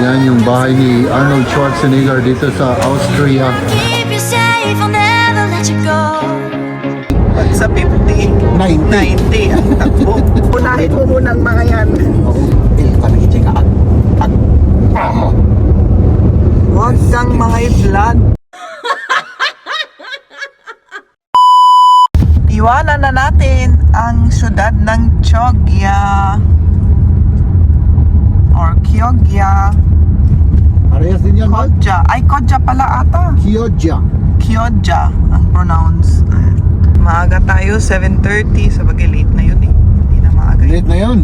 Ayan yung bahay ni Arnold Schwarzenegger dito sa Austria. Keep you safe, I'll never let you go. Sa 50, 90 ang takbo. Unahin mo munang mga yan. Huwag kang mga blood. Iwanan na natin ang syudad ng Chioggia or Chioggia. Parehas din yan, Mike? Chioggia. Ay, Chioggia pala ata. Chioggia. Chioggia ang pronounce. Maaga tayo, 7:30. Sa bagay, late na yun eh. Hindi na maaga yun. Late na yun.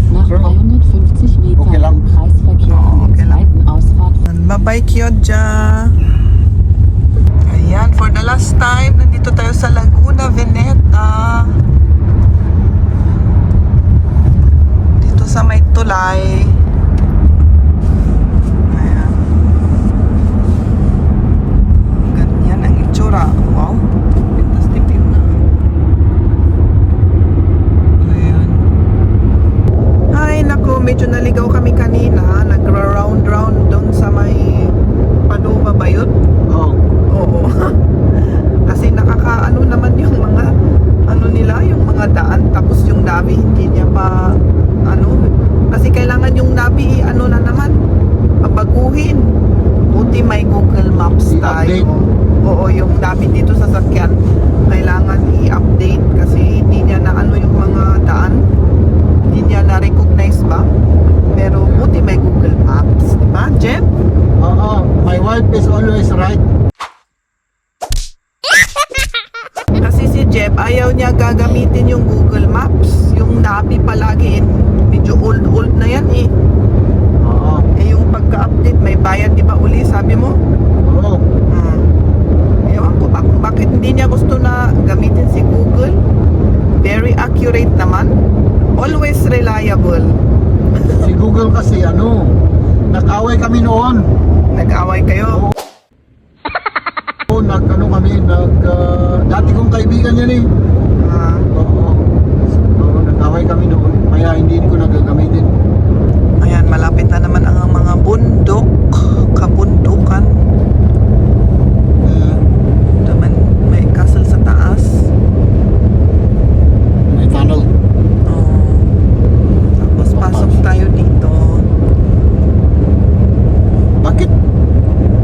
Nach 350 Metern Okay lang. im Kreisverkehr Oh, in okay der lang. zweiten Ausfahrt. Bye-bye, Chioggia. Ayan, for the last time, nandito tayo sa Laguna Veneta. Dito sa may tulay. Ayan. Ganyan ang itsura. Wow. Pintas tipim na. Ayan. Ay, naku, medyo naligaw kami kanina. Nagra-round-round doon sa may Padova ba yun? Oh. Oo. Kasi nakakaano naman yung mga ano nila, yung mga daan, tapos yung nabi hindi niya pa ano, kasi kailangan yung nabi ano na naman baguhin. Buti may Google Maps tayo. I-update. Oo, yung nabi dito sa sakyan kailangan i-update kasi hindi niya na ano yung mga daan, hindi niya na recognize ba, pero buti may Google Maps, diba Jeff? Oo. My wife is always right. Kasi si Jeff, ayaw niya gagamitin yung Google Maps. Yung nabi palagi, medyo old na yan eh. Oo. Eh yung pagka-update, may bayad di ba uli, sabi mo? Oo. Ewan ko ba kung bakit hindi niya gusto na gamitin si Google. Very accurate naman. Always reliable. Si Google kasi ano, nag-away kami noon. Nag-away kayo? Oo, dati kong kaibigan yan eh. Ah, Oo. Oo, nag-away kami noon. Kaya hindi ko nagagamitin. ayan, malapit na naman ang mga bundok, kabundukan. Naman may castle sa taas. May tunnel. Oh. Tapos pasok tayo dito. Bakit?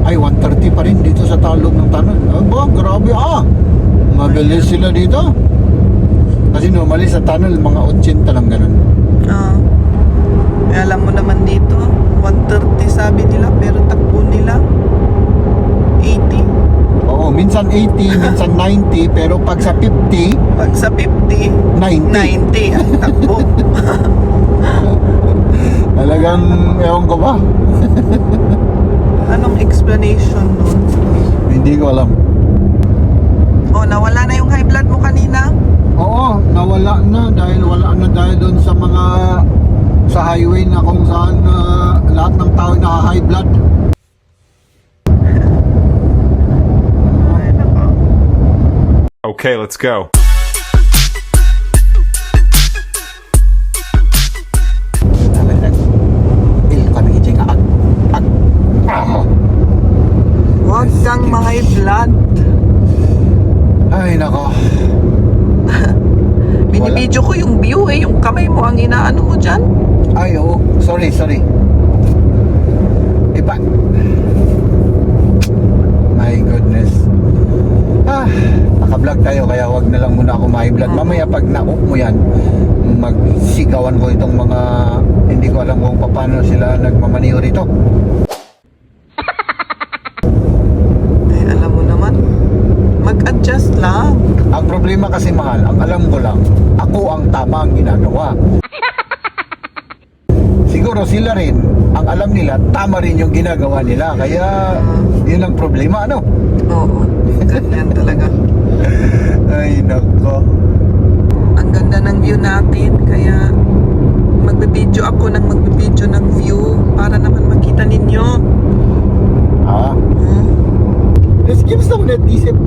Ay, 130 pa rin dito sa talog ng tunnel. Aba, grabe Mabilis sila dito. Kasi normally sa tunnel, mga 80 lang ganun. Ah. Eh, alam mo naman dito, 130 sabi nila pero takbo nila 80. Oo, minsan 80, minsan 90, pero pag sa 50, Pag sa 50, 90. 90 ang takbo. Talagang, ewan ko ba? Anong explanation nun? Hindi ko alam. Oh, nawala na yung high blood mo kanina? Oo, nawala na dahil doon sa mga sa highway na kung saan lahat ng tao na high blood. Ay, nako. Okay, let's go. Huwag kang mga high blood. Ay, nako. Binibidyo ko yung view eh, yung kamay mo ang inaano mo dyan. Ay, oo. Sorry. Iba. My goodness. Naka-vlog tayo kaya wag na lang muna ako ma-vlog. Mamaya pag na-off mo yan, magsigawan ko itong mga hindi ko alam kung paano sila nagmamaniho rito. Eh, alam mo naman, mag-adjust lang. Ang problema kasi mahal, ang alam ko lang, ako ang tama ang ginagawa. Siguro sila rin, ang alam nila, tama rin yung ginagawa nila. Kaya, yun ang problema, ano? Oo, ganyan talaga. Ay, nako. Ang ganda ng view natin, kaya magbibideo ako ng view para naman makita ninyo. Let's give some net isip.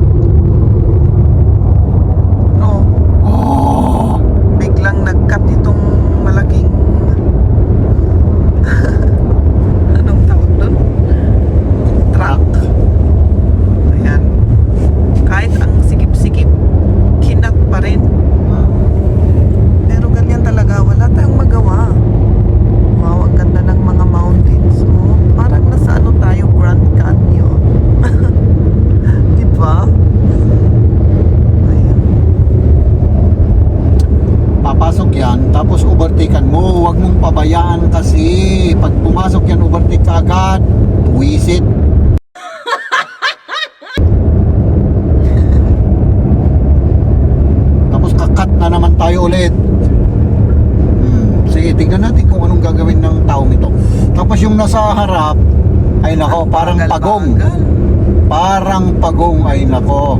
Oh. Biglang nag-cut itong malaking ano nasa harap, ay nako, parang pagong. Bagal. Parang pagong, ay nako.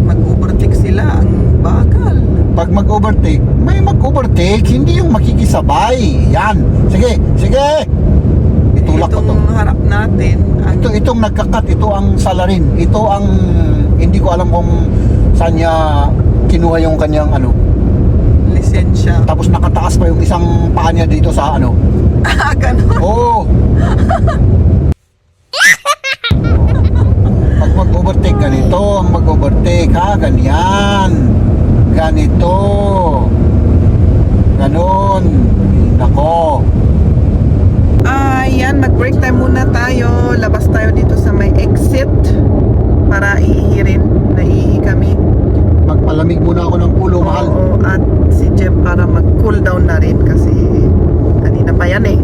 Mag-overtake sila, ang bagal. Pag mag-overtake, may mag-overtake, hindi yung makikisabay. Yan. Sige, sige. Itulak ko to. Itong harap natin, ang Itong nagkakat, ito ang salarin. Ito ang, hindi ko alam kung saan niya kinuha yung kanyang ano. lisensya. Tapos nakataas pa yung isang paa niya dito sa ano. Ganun. Oo. Pag mag-overtake, ganito ang mag-overtake, ha? Ganyan. Ganito. Ganon. Nako. Ayan, mag-break time muna tayo. Labas tayo dito sa may exit para iihi rin. Naiihi kami. Magpalamig muna ako ng ulo, mahal. Oo, at si Jem para mag-cool down na rin kasi kanina pa yan eh.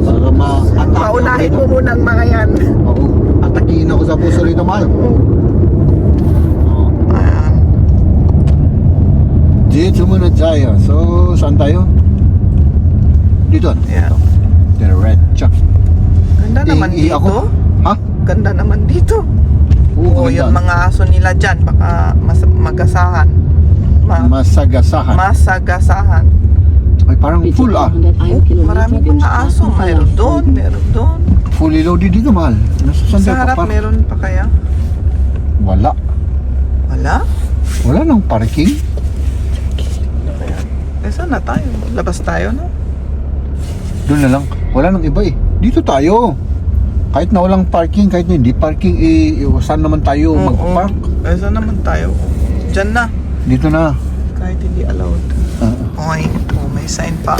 Para ma-atake ako Paunahin rito. mo muna ang mga yan. Oo. Atakihin ako sa puso rito, mahal. Ayan. Dito muna tayo. So, saan tayo? Dito. Ayan. Diretso. Ganda naman Iihi dito. ako. Ha? Ganda naman dito. Oo, Oo, yung ganda. mga aso nila dyan, baka magasahan. Masagasahan. Masagasahan. Ay, parang Bitte full ah. 101 Kilometer Marami den mga aso. Mayroon doon, meron doon. Fully loaded dito, mahal. Nasa saan Sa tayo harap, papark? meron pa kaya? Wala. Wala? Wala nang parking. Eh, saan na tayo? Labas tayo, no? Doon na lang. Wala nang iba eh. Dito tayo. Kahit na walang parking, kahit na hindi parking, saan naman tayo Oo. magpark? Eh, saan naman tayo? Diyan na. Dito na. Kahit hindi allowed. Ah, Okay. Oh, may sign pa.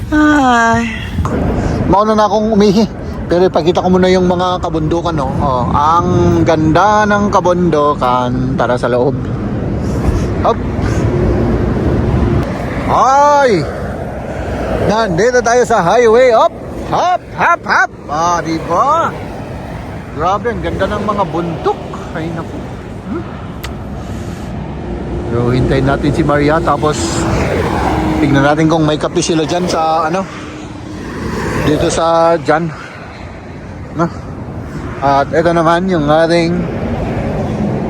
Ay. Mauna na akong umihi. Pero ipakita ko muna yung mga kabundukan, no? Oh, ang ganda ng kabundukan. Tara sa loob. Hop. Ay! Nandito tayo sa highway. Hop! Hop! Hop! Hop! Ah, di ba? Grabe, ang ganda ng mga bundok. Ay, naku. So, hintayin natin si Maria. Tapos, tignan natin kung may kape sila dyan sa, ano, dito sa dyan. No? At ito naman yung ating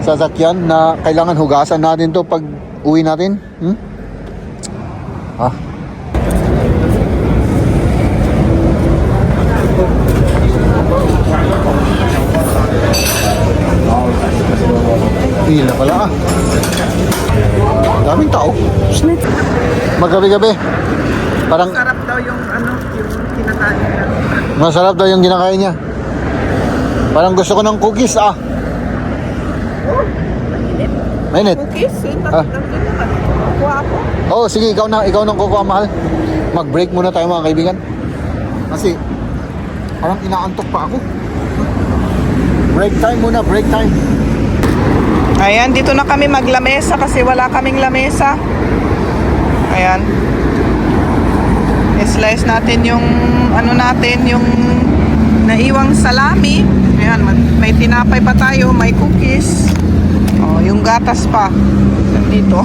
sasakyan na kailangan hugasan natin to pag uwi natin. Ah. Pila pala ah. Daming tao. Maggabi-gabi. Parang Sarap daw yung yung kinakain niya. masarap daw yung ginakain niya. Parang gusto ko ng cookies ah. Mainit. Cookies? Ah. Kuha ako. Oo, sige, ikaw nang kukuha, mahal. Mag-break muna tayo mga kaibigan. Kasi parang inaantok pa ako. Break time muna, break time. Ayan, dito na kami maglamesa kasi wala kaming lamesa. Ayan. I-slice natin yung yung naiwang salami. Ayan, may tinapay pa tayo, may cookies. Oh, yung gatas pa. Dito.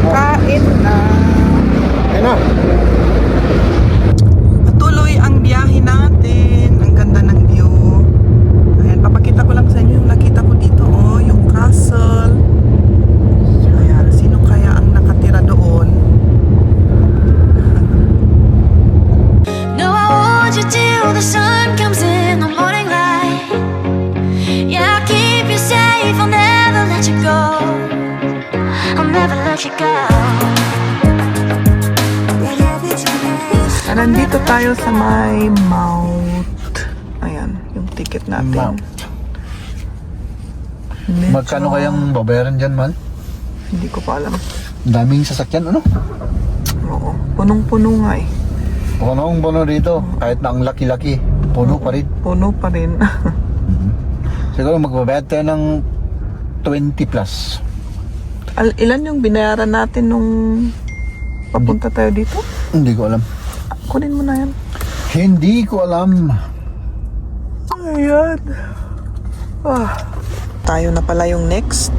Kain na. Ayun na. Patuloy ang biyahe natin. Ang ganda ng view. Ayan, papakita ko lang sa inyo yung nakita ko dito. Oh, yung castle. Ayan, sino kaya ang nakatira doon? No, I want you till the sun comes in the morning light. Yeah, I'll keep you safe, I'll never let you go. I'll never let you go. Nandito tayo sa may Mount. Ayan, yung ticket natin. Mount. Medyo- Magkano kayang babayaran dyan, mahal? Hindi ko pa alam. Ang daming sasakyan, ano? Oo, punong-puno nga eh. Punong-puno dito. Kahit na ang laki-laki, puno pa rin. Puno pa rin. Siguro magbabayad tayo ng 20 plus. Ilan yung binayaran natin nung papunta tayo dito? Hindi ko alam. Kunin mo na yan. Hindi ko alam. Ayan. Tayo na pala yung next.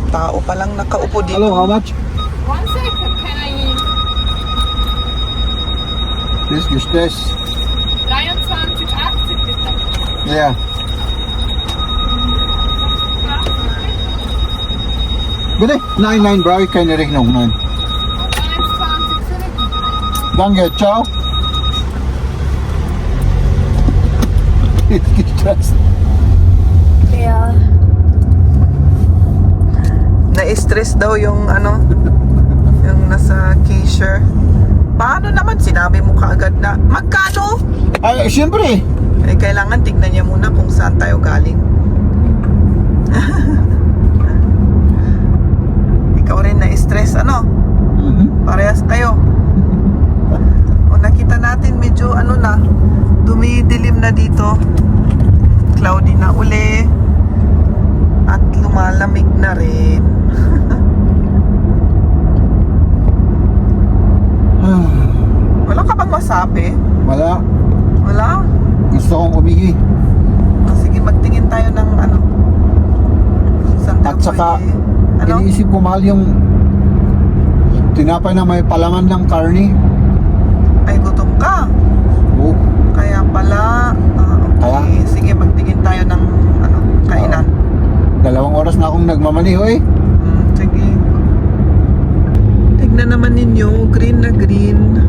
tao palang nakaupo dito. Hello, how much? 1 second, can I... This, just this. 23,80 bitte. Yeah. Bitte, 99 bra, ich keine Rechnung, nein. 1,20 zurück. Danke, ciao. Gestresst. Yeah. Na-stress daw yung yung nasa cashier. Paano naman sinabi mo kaagad na magkano? Ay, siyempre. Eh, kailangan tignan niya muna kung saan tayo galing. Ikaw rin na-stress, Parehas tayo. O nakita natin medyo na, dumidilim na dito. Cloudy na uli. At lumalamig na rin. Wala ka bang masabi? Wala. Wala? Gusto kong umigi. O, sige, magtingin tayo ng kung saan tayo At saka, pwede. iniisip ko mahal yung tinapay na may palaman ng karni. Ay, gutom ka. Oh, Kaya pala, okay. Kaya? Sige, magtingin tayo ng kainan. 2 oras na akong nagmamaniho eh. Sige. Tignan naman ninyo, green na green.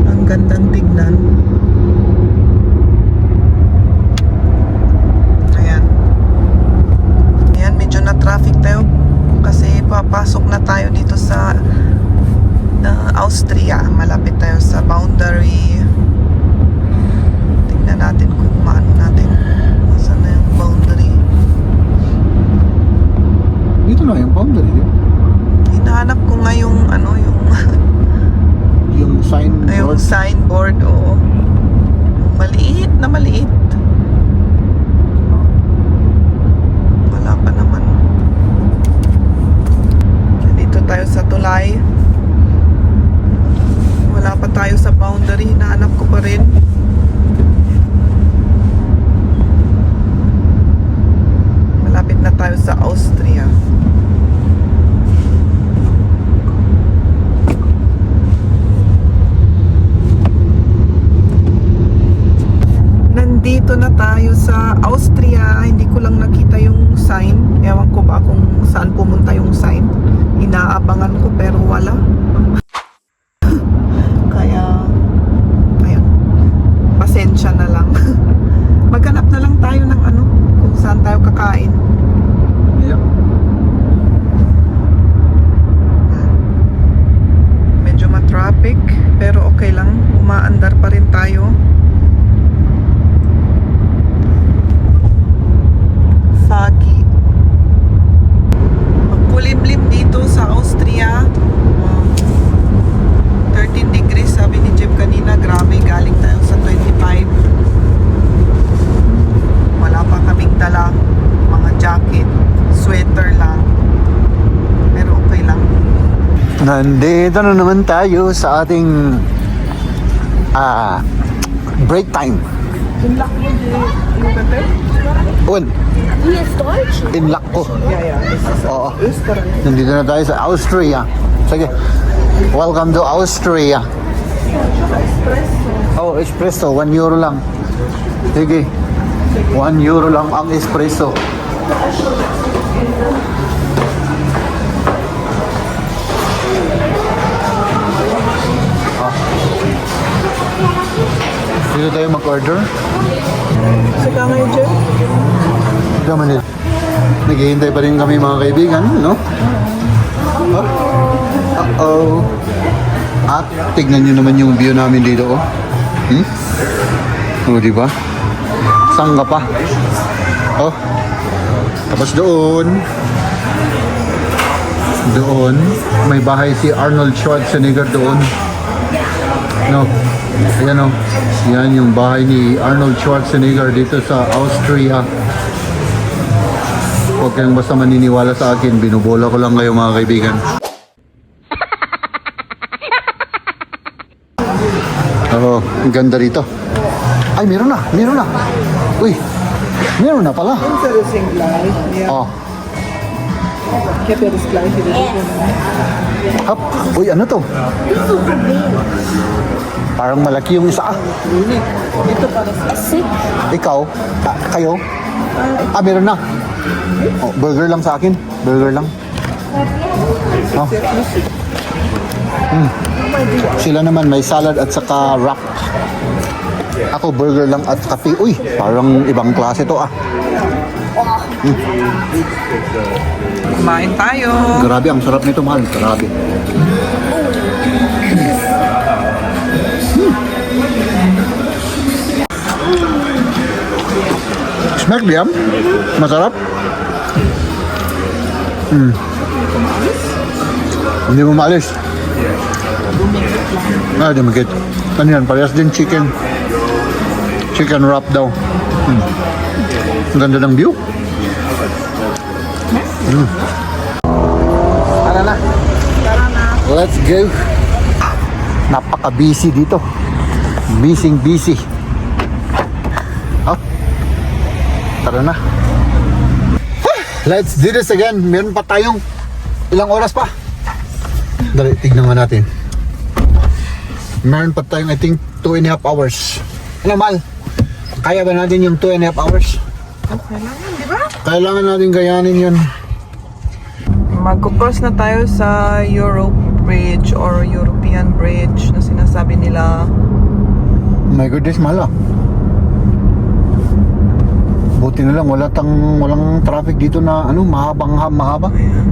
Ang gandang tignan. Ayan. Ayan, medyo na traffic tayo kasi papasok na tayo dito sa Austria. Malapit tayo sa boundary. Tignan natin kung maano natin. Saan na yung boundary? Dito na yung boundary. Hinahanap ko nga yung Yung sign yung board. signboard, oo. Maliit na maliit. Wala pa naman. Dito tayo sa tulay. Wala pa tayo sa boundary. Hinahanap ko pa rin. Malapit na tayo sa Austria. Nandito na tayo sa Austria. Hindi ko lang nakita yung sign. Ewan ko ba kung saan pumunta yung sign. Inaabangan ko pero wala. Kaya, ayun. Pasensya na lang. Maghanap na lang tayo ng kung saan tayo kakain. Yeah. Medyo ma-traffic pero okay lang. Umaandar pa rin tayo. Foggy. Magkulimlim dito sa Austria. 13 degrees sabi ni Jeff kanina. Grabe, galing tayo sa 25. Wala pa kaming dala mga jacket, sweater lang. Pero okay lang. Nandito na naman tayo sa ating break time. Un, Hier ist Deutsch. inlock ko. Yeah, this is Oo. Österreich. Nandito na tayo sa Austria. Sige. Welcome to Austria. Oh, espresso. 1 euro lang. Sige. 1 euro lang ang espresso. Dito tayo mag-order. Saka ngayon, Jeff? Gaman nila. Naghihintay pa rin kami mga kaibigan, no? Uh-oh. At tignan nyo naman yung view namin dito, oh. O, diba? Saan ka pa? Oh. Tapos doon. Doon. May bahay si Arnold Schwarzenegger doon. No. Ayan, oh. Yan yung bahay ni Arnold Schwarzenegger dito sa Austria. Huwag kayong basta maniniwala sa akin. Binubola ko lang kayo mga kaibigan. Oh, ang ganda rito. Ay, meron na. Meron na. Uy, meron na pala. Interesting life. Yeah. Oh. Hop. Uy, ano to? Parang malaki yung isa. Ito para sa Ikaw? Kayo? Meron na. Oh, burger lang sa akin. Burger lang. Oh. Sila naman may salad at saka wrap. Ako burger lang at kape. Uy, parang ibang klase to ah. kumain tayo. Grabe, ang sarap nito, mahal. Grabe. Smack diam? Masarap? Hindi mo maalis? Di magkit. Ano yan? Parehas din chicken. Chicken wrap daw. Ang ganda ng view. Tara na. Let's go. Napaka-busy dito. Busy. Oh. Tara na. Let's do this again. Meron pa tayong ilang oras pa. Dali, tignan nga natin. Meron pa tayong I think 2.5 hours. Ano mal? Kaya ba natin yung 2.5 hours? Kailangan, di ba? Kailangan natin gayanin yun. Magkukross na tayo sa Europe Bridge or European Bridge na sinasabi nila. My goodness, mahal ah. Buti na lang walang traffic dito na ano, mahaba. Ayan.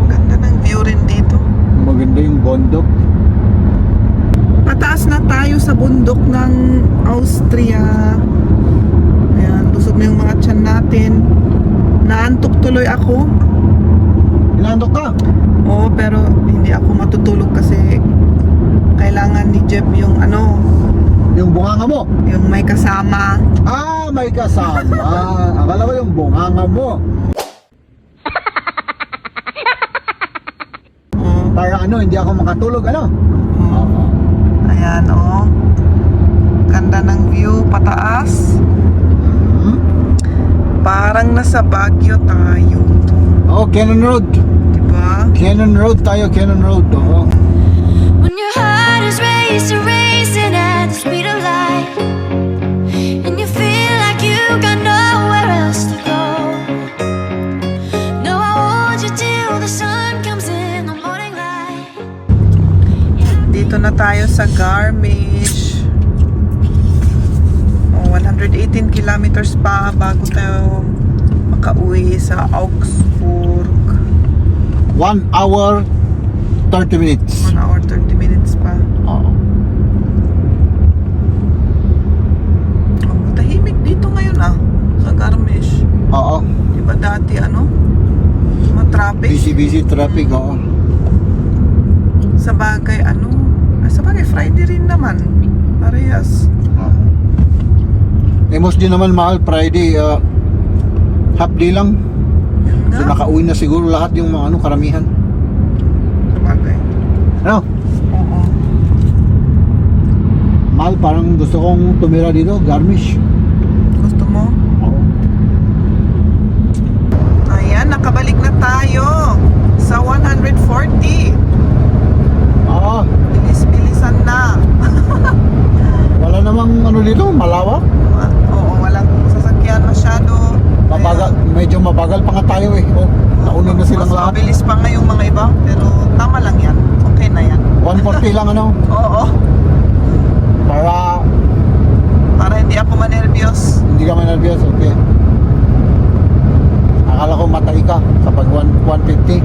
Ganda ng view rin dito. Maganda yung bundok. Pataas na tayo sa bundok ng Austria. Ayan, busog na yung mga tiyan natin. Naantok tuloy ako. Inandok ka? Oo, pero hindi ako matutulog kasi kailangan ni Jeff yung ano, Yung bunganga mo? yung may kasama. May kasama. Akala ko yung bunganga mo. Oo. Para ano, hindi ako makatulog, ano? Ayan, oh. Ganda ng view, pataas. Parang nasa Baguio tayo. Oh, Cannon Road. Diba? Cannon Road tayo, Cannon Road. Oo. When your heart is racing at the speed of light, and you feel like you got nowhere else to go. No, I want you till the sun comes in the morning light. Dito na tayo sa Garmisch. 118 kilometers pa bago tayo makauwi sa Augsburg. 1 hour 30 minutes. 1 hour 30 minutes pa. Oo. Tahimik dito ngayon sa Garmisch. Oo. Diba dati traffic? Busy traffic, oo. Sa bagay Friday rin naman. Parehas. Most din naman mahal Friday, half day lang. Yun So nga. nakauwi na siguro lahat yung mga karamihan. Sa bagay. Ano? Oo. Mahal, parang gusto kong tumira dito, Garmisch. Gusto mo? Oo. Ayan, nakabalik na tayo sa 140. Oo. Bilis-bilisan na. Wala namang ano dito, malawak. Oo, walang sasakyan masyado. Medyo mabagal pa nga tayo eh. Oh, nauna na silang Mas lahat. mabilis pa nga yung mga iba, pero tama lang yan. Okay na yan. 140 lang ano, Oo, para hindi ako manervyos. hindi ka nervyos, okay. Akala ko matay ka kapag 150.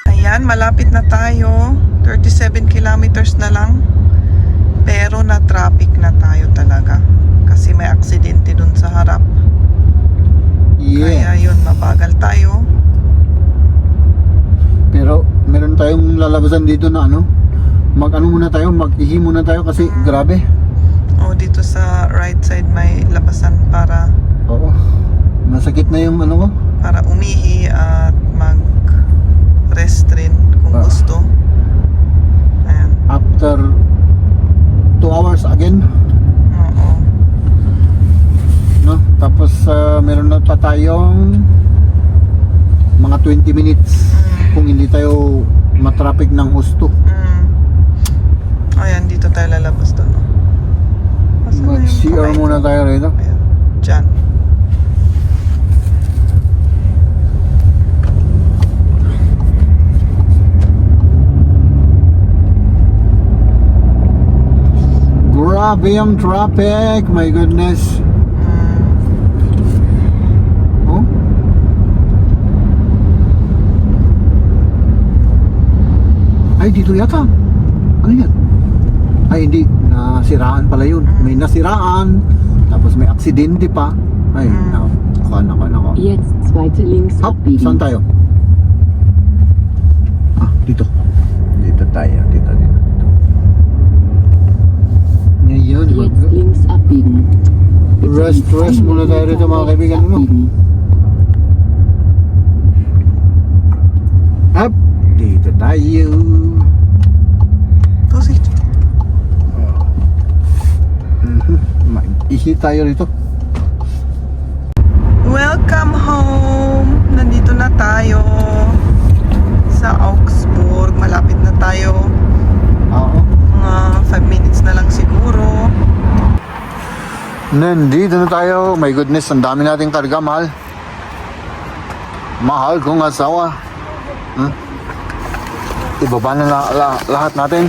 Ayan, malapit na tayo. 37 kilometers na lang. Pero na-traffic na tayo talaga. Kasi may aksidente dun sa harap. Kaya Yeah. yun, mabagal tayo. Pero meron tayong lalabasan dito na ano, muna tayo, mag-ihi muna tayo kasi grabe. O, dito sa right side may labasan para Oo. Masakit na yung ano ko. umihi at mag-rest rin kung Ah. gusto. Ayan. After 2 hours again. Oo. No? Tapos meron na pa tayong mga 20 minutes kung hindi tayo matraffic ng husto. Ayan, dito tayo lalabas doon. Asan na yung Mag-CR kamay muna ko? tayo rito. Ayan, dyan. Grabe yung traffic, my goodness. Oh? Ay, dito yata. Ano yan? Ay, hindi. Nasiraan pala yun. May nasiraan. Tapos may aksidente pa. Ay, nako. Jetzt zweite links Hop, saan abbiegen. tayo? Ah, dito. Dito tayo. Dito. Ngayon, Jetzt links abbiegen. Bitte Rest links muna tayo rito mga rechts kaibigan mo. abbiegen. Up! Dito tayo. Prosit. Ihi tayo rito. Welcome home! Nandito na tayo sa Augsburg. Malapit na tayo. Oo. Mga 5 minutes na lang siguro. Nandito na tayo. My goodness, ang dami nating karga, mahal. Mahal kong asawa. Ibaba na lahat natin.